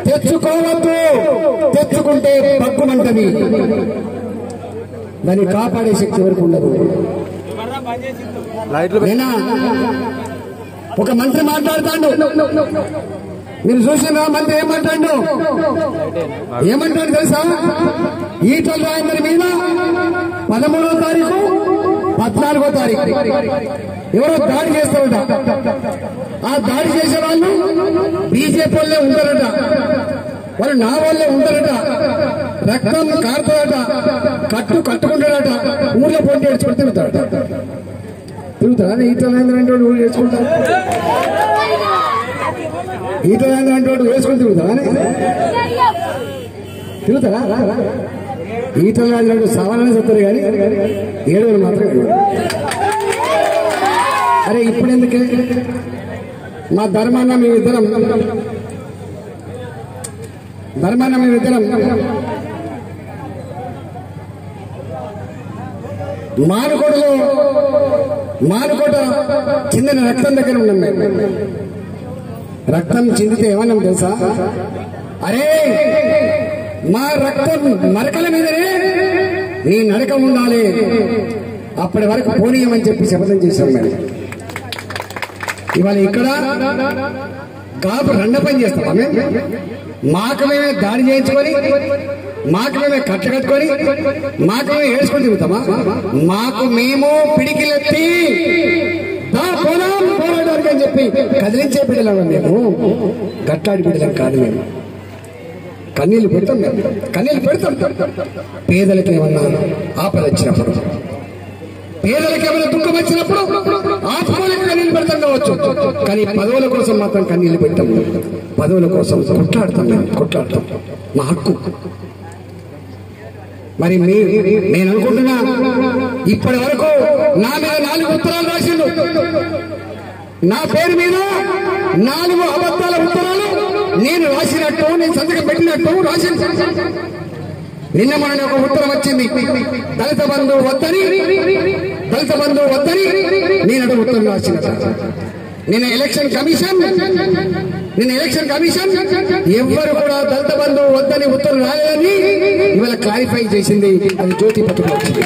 తెచ్చుకోవద్దు, తెచ్చుకుంటే పక్కుమంటది, దాన్ని కాపాడే శక్తి వరకు ఉండదు. ఒక మంత్రి మాట్లాడతాడు, మీరు చూసిన మంత్రి ఏమంటాడు తెలుసా? ఈటల రాజేందర్ మీద 13వ తారీఖు 14వ తారీఖు ఎవరో దాడి చేస్తారట. ఆ దాడి చేసే వాళ్ళు బీజేపీ వాళ్ళే ఉంటారట, వాళ్ళు నా వాళ్ళే ఉంటారట, రక్తం కారుతాడట, కట్టుకుంటాడట, ఊళ్ళో పోటీ ఏడ్చుకుని తిరుగుతాడట. తిరుగుతారా ఈటల రాజేందర్ అంటే ఊళ్ళు వేసుకుంటారు? ఈటల రాజేందర్ అంటే వేసుకుని తిరుగుతారా? ఈటల రాజేందర్ సవాలని చెప్తారు కానీ ఏడుగురు మాత్రం. అరే ఇప్పుడు ఎందుకే మా ధర్మాన్న మేమిద్దరం మానుకోట చిందిన రక్తం దగ్గర ఉన్నాం. మేము రక్తం చిందితే ఏమన్నాం తెలుసా? అరే మా రక్తం మరకల మీదనే నీ నడక ఉండాలి, అప్పటి వరకు పోనీయమని చెప్పి శపథం చేశాం. మేము ఇవాళ ఇక్కడ కాపు రెండ పని చేస్తామా? మాకు మేమే దాడి చేయించుకొని, మాకు మేమే కట్టుకొని, మాకు మేమే ఏడ్చుకొని తిరుగుతామా? మాకు మేము పిడికిలెత్తి పోరాటానికి అని చెప్పి కదిలించే బిడ్డలం. మేము గట్లాడి బిడ్డలం కాదు. మేము కన్నీళ్లు పెడతాం. పేదలకి ఏమన్నా ఆపద వచ్చినప్పుడు, పేదలకు ఏమైనా దుఃఖం వచ్చినప్పుడు ఆత్మలకు కన్నీళ్లు పెడతాం కావచ్చు, కానీ పదవుల కోసం మాత్రం కన్నీళ్లు పెట్టాం. పదవుల కోసం కొట్లాడతాం, మా హక్కు. మరి నేను అనుకుంటున్నా, ఇప్పటి వరకు నా మీద 4 ఉత్తరాలు రాసిండు, నా పేరు మీద 4 అబద్ధాల ఉత్తరాలు నేను రాసినట్టు, నేను సంతకం పెట్టినట్టు రాసింది. నిన్న మన ఒక ఉత్తరం వచ్చింది, దళిత బంధు వద్దని నేను ఉత్తరం రాసిన. నిన్న ఎలక్షన్ కమిషన్ ఎవ్వరు కూడా దళిత బంధు వద్దని ఉత్తరం రాలేదని ఇవాళ క్లారిఫై చేసింది. అది జ్యోతి పత్రిక వచ్చింది.